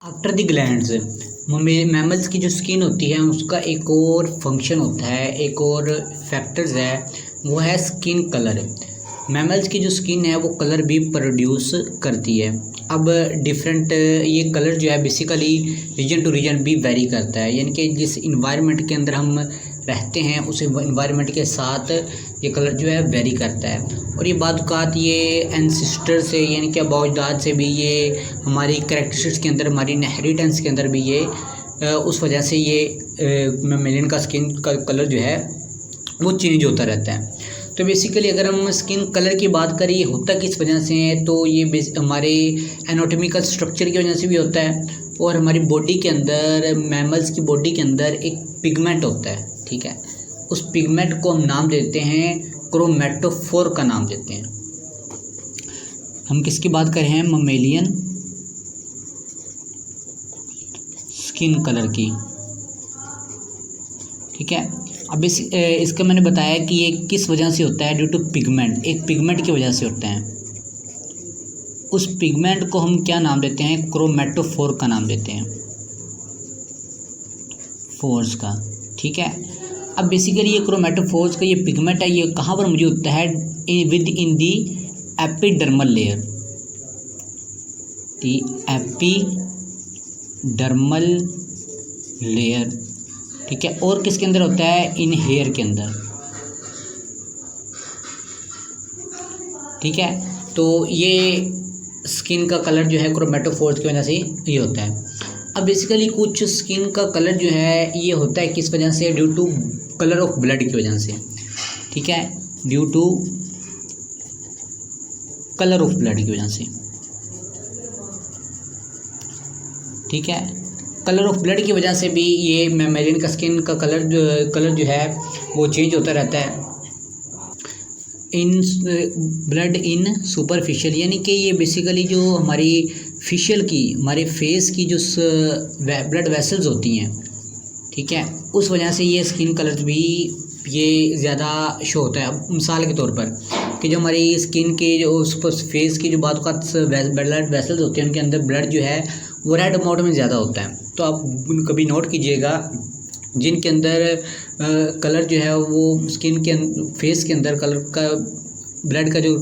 After the glands mammals की जो skin होती है उसका एक और फंक्शन होता है, एक और फैक्टर्स है, वो है स्किन कलर। मैमल्स की जो स्किन है वो कलर भी प्रोड्यूस करती है। अब डिफरेंट ये कलर जो है बेसिकली रीजन टू रीजन भी वेरी करता है, यानी कि जिस इन्वायरमेंट के अंदर हम रहते हैं उस इन्वायरमेंट के साथ ये कलर जो है वेरी करता है। और ये बात ये एंसिस्टर से यानी कि अबाउदाद से भी ये हमारी कैरेक्टरिस्टिक्स के अंदर, हमारी इनहेरिटेंस के अंदर भी ये उस वजह से ये मैमलियन का स्किन का कलर जो है वो चेंज होता रहता है। तो बेसिकली अगर हम स्किन कलर की बात करें, ये होता किस वजह से है, तो ये हमारे एनाटॉमिकल स्ट्रक्चर की वजह से भी होता है। और हमारी बॉडी के अंदर, मैमल्स की बॉडी के अंदर एक पिगमेंट होता है, ठीक है। उस पिगमेंट को हम नाम देते हैं क्रोमेटोफोर का नाम देते हैं। हम किसकी बात कर रहे हैं? ममेलियन स्किन कलर की, ठीक है। अब इसका मैंने बताया कि ये किस वजह से होता है, ड्यू टू पिगमेंट, एक पिगमेंट की वजह से होता है। उस पिगमेंट को हम क्या नाम देते हैं? क्रोमेटोफोर का नाम देते हैं, फोर्स का, ठीक है। अब बेसिकली ये क्रोमेटोफोर्स का ये पिगमेंट है, ये कहाँ पर मौजूद होता है? With in the epidermal layer, the epidermal layer, ठीक है। और किसके अंदर होता है? इन हेयर के अंदर, ठीक है। तो ये स्किन का कलर जो है क्रोमेटोफोर्स की वजह से ये होता है। अब बेसिकली कुछ स्किन का कलर जो है ये होता है किस वजह से? Due to colour of blood की वजह से, ठीक है, due to colour of blood की वजह से, ठीक है। कलर ऑफ ब्लड की वजह से भी ये मैमलियन का स्किन का कलर जो है वो चेंज होता रहता है। इन ब्लड इन सुपरफिशियल, यानी कि ये बेसिकली जो हमारी फेशियल की, हमारे फेस की जो ब्लड वेसल्स होती हैं, ठीक है, उस वजह से ये स्किन कलर भी ये ज़्यादा शो होता है। मिसाल के तौर पर कि जो हमारी स्किन के जो फेस की जो बात का ब्लड वेसल्स होती हैं उनके अंदर ब्लड जो है वो रेड अमाउंट में ज़्यादा होता है। तो आप कभी नोट कीजिएगा जिनके अंदर कलर जो है वो स्किन के फेस के अंदर कलर का, ब्लड का जो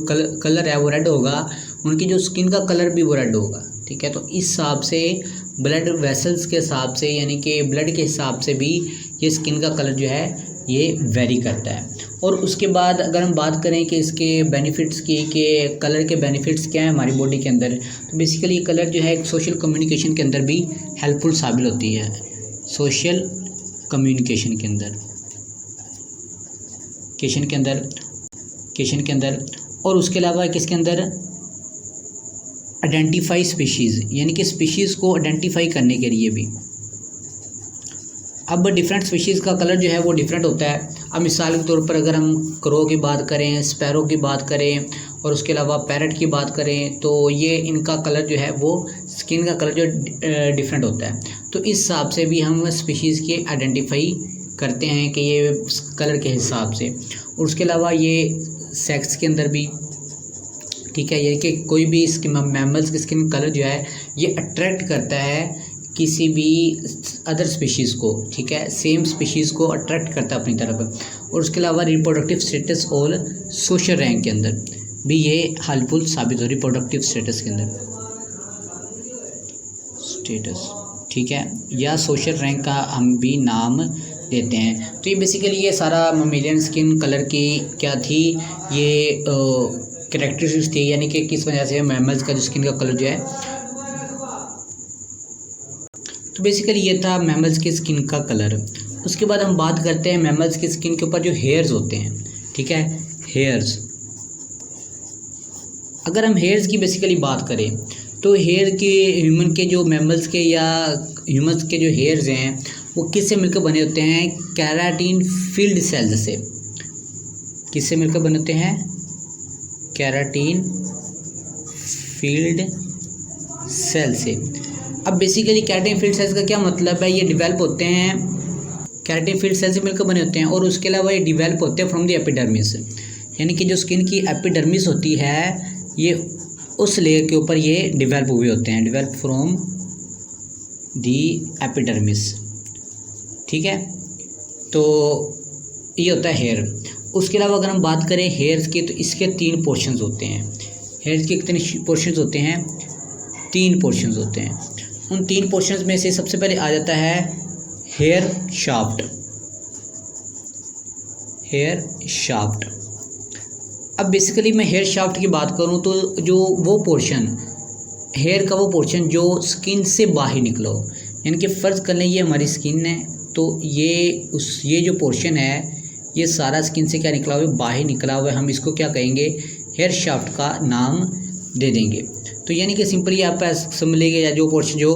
कलर है वो रेड होगा, उनकी जो स्किन का कलर भी वो रेड होगा, ठीक है। तो इस हिसाब से ब्लड वेसल्स के हिसाब से, यानी कि ब्लड के हिसाब से भी ये स्किन का कलर जो है ये वेरी करता है। और उसके बाद अगर हम बात करें कि इसके बेनिफिट्स की, कि कलर के बेनिफिट्स क्या हैं हमारी बॉडी के अंदर, तो बेसिकली कलर जो है एक सोशल कम्युनिकेशन के अंदर भी हेल्पफुल साबित होती है, सोशल कम्युनिकेशन के अंदर और उसके अलावा किसके अंदर? आइडेंटिफाई स्पीशीज़, यानी कि स्पीशीज़ को आइडेंटिफाई करने के लिए भी। अब डिफरेंट स्पीशीज़ का कलर जो है वो डिफरेंट होता है। अब मिसाल के तौर पर अगर हम क्रो की बात करें, स्पैरो की बात करें और उसके अलावा पैरट की बात करें, तो ये इनका कलर जो है वो स्किन का कलर जो डिफरेंट होता है। तो इस हिसाब से भी हम स्पीशीज़ के आइडेंटिफाई करते हैं कि ये कलर के हिसाब से। और उसके अलावा ये सेक्स के अंदर भी, ठीक है, ये कि कोई भी मैमल्स की स्किन कलर जो है ये अट्रैक्ट करता है किसी भी अदर स्पीशीज़ को, ठीक है, सेम स्पीशीज़ को अट्रैक्ट करता है अपनी तरफ। और उसके अलावा रिप्रोडक्टिव स्टेटस और सोशल रैंक के अंदर भी ये हेल्पफुल साबित हो, रिप्रोडक्टिव स्टेटस के अंदर स्टेटस, ठीक है, या सोशल रैंक का हम भी नाम देते हैं। तो ये बेसिकली ये सारा मैमलियन स्किन कलर की क्या थी, ये कैरेक्टरिस्टिक्स थी, यानी कि किस वजह से मैमल्स का जो स्किन का कलर जो है। तो बेसिकली ये था मैमल्स की स्किन का कलर। उसके बाद हम बात करते हैं मैमल्स की स्किन के ऊपर जो हेयर्स होते हैं, ठीक है, हेयर्स। अगर हम हेयर्स की बेसिकली बात करें तो हेयर के ह्यूमन के जो मैमल्स के या ह्यूमन्स के जो हेयर्स हैं वो किससे मिलकर बने होते हैं? केराटिन फील्ड सेल्स से। किससे मिलकर बने होते हैं? केराटिन फील्ड सेल से। अब बेसिकली केराटिन फील्ड सेल्स का क्या मतलब है? ये डिवेल्प होते हैं, केराटिन फील्ड सेल से मिलकर बने होते हैं और उसके अलावा ये डिवेल्प होते हैं फ्रॉम द एपिडर्मिस, यानी कि जो स्किन की एपिडर्मिस होती है ये उस लेयर के ऊपर ये डिवेल्प हुए होते हैं, डिवेल्प फ्रॉम दी एपिडर्मिस। ठीक है, तो ये होता है हेयर। उसके अलावा अगर हम बात करें हेयर्स की, तो इसके 3 पोर्शंस होते हैं। हेयर्स के कितने पोर्शंस होते हैं? 3 पोर्शंस होते हैं। उन 3 पोर्शंस में से सबसे पहले आ जाता है हेयर शाफ्ट। Hair shaft. अब बेसिकली मैं हेयर शाफ्ट की बात करूं तो जो वो पोर्शन, हेयर का वो पोर्शन जो स्किन से बाहर निकला हो, यानी कि फ़र्ज़ कर लें ये हमारी स्किन है, तो ये जो पोर्शन है ये सारा स्किन से क्या निकला हुआ है? बाहर निकला हुआ है। हम इसको क्या कहेंगे? हेयर शाफ्ट का नाम दे देंगे। तो यानी कि सिंपली आप समझ लेंगे, या जो पोर्शन जो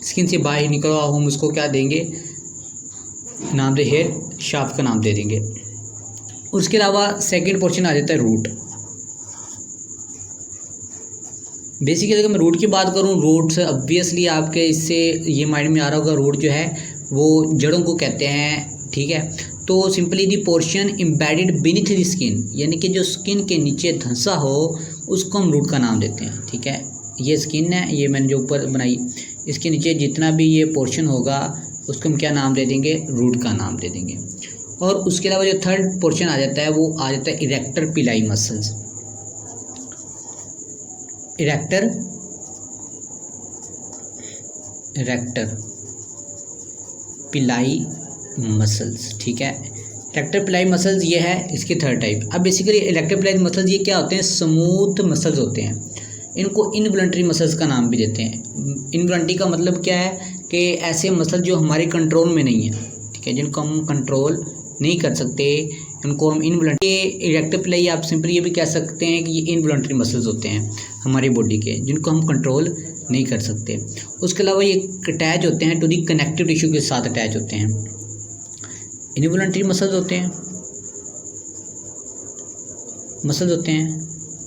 स्किन से बाहर निकला हुआ हम उसको क्या देंगे? नाम दे हेयर शाफ्ट का नाम दे देंगे। उसके अलावा सेकंड पोर्शन आ जाता है रूट। बेसिकली अगर मैं रूट की बात करूं, रूट से ऑब्वियसली आपके इससे ये माइंड में आ रहा होगा, रूट जो है वो जड़ों को कहते हैं। ठीक है, तो simply the portion embedded beneath the skin, यानी कि जो स्किन के नीचे धंसा हो उसको हम रूट का नाम देते हैं। ठीक है, ये स्किन है, ये मैंने जो ऊपर बनाई, इसके नीचे जितना भी ये पोर्शन होगा उसको हम क्या नाम दे देंगे? रूट का नाम दे देंगे। और उसके अलावा जो थर्ड पोर्शन आ जाता है वो आ जाता है इरेक्टर पिलाई मसल्स। इरेक्टर पिलाई मसल्स। ठीक है, इरेक्टर पिलाई मसल्स ये है इसके थर्ड टाइप। अब बेसिकली इरेक्टर पिलाई मसल्स ये क्या होते हैं? स्मूथ मसल्स होते हैं। इनको इनवॉलंटरी मसल्स का नाम भी देते हैं। इनवॉलंटरी का मतलब क्या है कि ऐसे मसल जो हमारे कंट्रोल में नहीं है। ठीक है, जिनको हम कंट्रोल नहीं कर सकते, उनको हम इनवॉलंटरी। इरेक्टर पिलाई आप सिंपली ये भी कह सकते हैं कि ये इनवॉलंटरी मसल्स होते हैं हमारी बॉडी के, जिनको हम कंट्रोल नहीं कर सकते। उसके अलावा ये अटैच होते हैं टू दी कनेक्टिव टिश्यू के साथ अटैच होते हैं। इनवॉलंटरी मसल्स होते हैं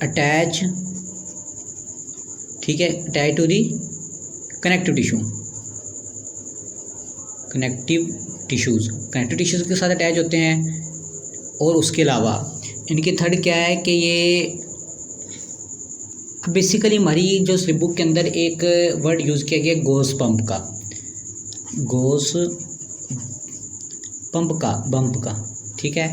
अटैच, ठीक है, attach to the connective tissues के साथ अटैच होते हैं। और उसके अलावा इनके थर्ड क्या है कि ये बेसिकली हमारी जो स्लिप बुक के अंदर एक वर्ड यूज़ किया गया गोस बम्प का। ठीक है,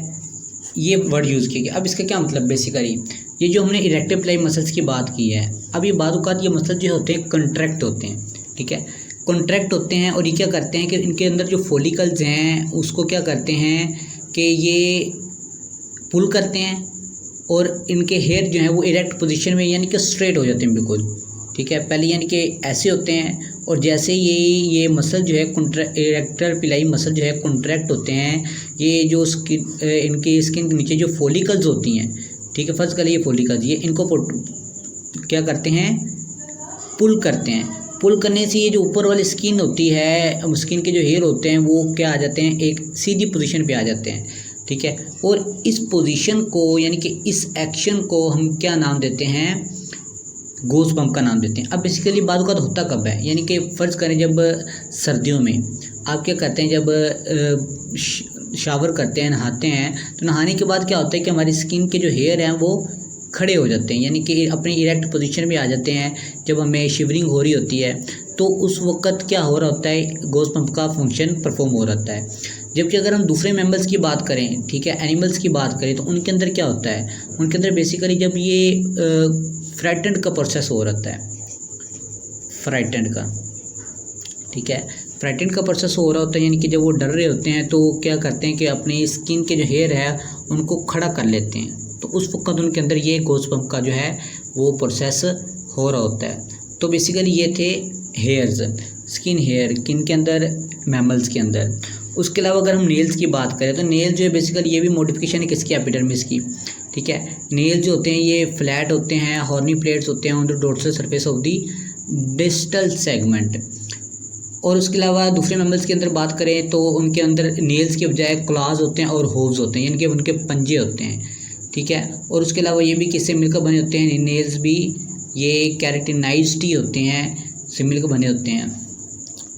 ये वर्ड यूज़ किया गया। अब इसका क्या मतलब? बेसिकली ये जो हमने इरेक्टर पिलाई मसल्स की बात की है, अब ये बात ये मसल जो होते हैं कंट्रैक्ट होते हैं। ठीक है, कॉन्ट्रैक्ट होते हैं और ये क्या करते हैं कि इनके अंदर जो फॉलिकल्स हैं उसको क्या करते हैं कि ये पुल करते हैं और इनके हेयर जो है वो इरेक्ट पोजीशन में, यानी कि स्ट्रेट हो जाते हैं बिल्कुल। ठीक है, पहले यानी कि ऐसे होते हैं और जैसे ये मसल जो है इरेक्टर पिलाई मसल जो है कॉन्ट्रैक्ट होते हैं, ये जो स्किन इनकी स्किन के नीचे जो फॉलिकल्स होती हैं, ठीक है, फर्स्ट कर ये फॉलिकल्स, ये इनको क्या करते हैं? पुल करते हैं। पुल करने से ये जो ऊपर वाली स्किन होती है, स्किन के जो हेयर होते हैं वो क्या आ जाते हैं? एक सीधी पोजीशन पे आ जाते हैं। ठीक है, और इस पोजीशन को, यानी कि इस एक्शन को हम क्या नाम देते हैं? गोस बम्प का नाम देते हैं। अब बेसिकली बात का तो होता कब है? यानी कि फ़र्ज़ करें जब सर्दियों में आप क्या करते हैं, जब शावर करते हैं, नहाते हैं, तो नहाने के बाद क्या होता है कि हमारी स्किन के जो हेयर हैं वो खड़े हो जाते हैं, यानी कि अपनी इरेक्ट पोजीशन में आ जाते हैं। जब हमें शिवरिंग हो रही होती है तो उस वक़्त क्या हो रहा होता है? गोस पंप का फंक्शन परफॉर्म हो रहा है। जबकि अगर हम दूसरे मेम्बर्स की बात करें, ठीक है, एनिमल्स की बात करें, तो उनके अंदर क्या होता है? उनके अंदर बेसिकली जब ये फ्राइटेंड का प्रोसेस हो रहा है, फ्राइटेंड का, ठीक है, फ्राइटेंड का प्रोसेस हो रहा होता है, यानी कि जब वो डर रहे होते हैं तो क्या करते हैं कि अपनी स्किन के जो हेयर है उनको खड़ा कर लेते हैं। तो उस वक्त उनके अंदर ये गोस बम्प का जो है वो प्रोसेस हो रहा होता है। तो बेसिकली ये थे हेयर्स, स्किन हेयर किन के अंदर? मैमल्स के अंदर। उसके अलावा अगर हम नेल्स की बात करें तो नेल जो है बेसिकली ये भी मॉडिफिकेशन है किसकी? एपिडर्मिस की। ठीक है, नेल जो होते हैं ये फ्लैट होते हैं, हॉर्नी प्लेट्स होते हैं on the dorsal surface of the distal segment. और उसके अलावा दूसरे मैमल्स के अंदर बात करें तो उनके अंदर नेल्स के बजाय क्लॉज होते हैं और होव्स होते हैं, यानी कि उनके पंजे होते हैं। ठीक है, और उसके अलावा ये भी किससे मिलकर बने होते हैं? नेल्स भी ये केराटिनाइज्ड ही होते हैं, से मिलकर बने होते हैं।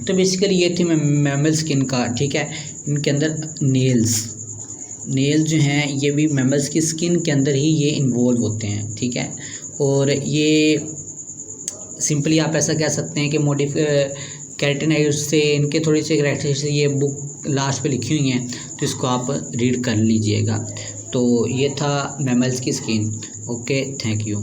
तो बेसिकली ये थे मैमल स्किन का। ठीक है, इनके अंदर नेल्स जो हैं ये भी मैमल्स की स्किन के अंदर ही ये इन्वॉल्व होते हैं। ठीक है, और ये सिंपली आप ऐसा कह सकते हैं कि कैरेटिनाइड से इनके थोड़ी सी कैरेक्टरिस्टिक्स ये बुक लास्ट पे लिखी हुई हैं, तो इसको आप रीड कर लीजिएगा। तो ये था मैमल्स की स्किन। Okay, thank you.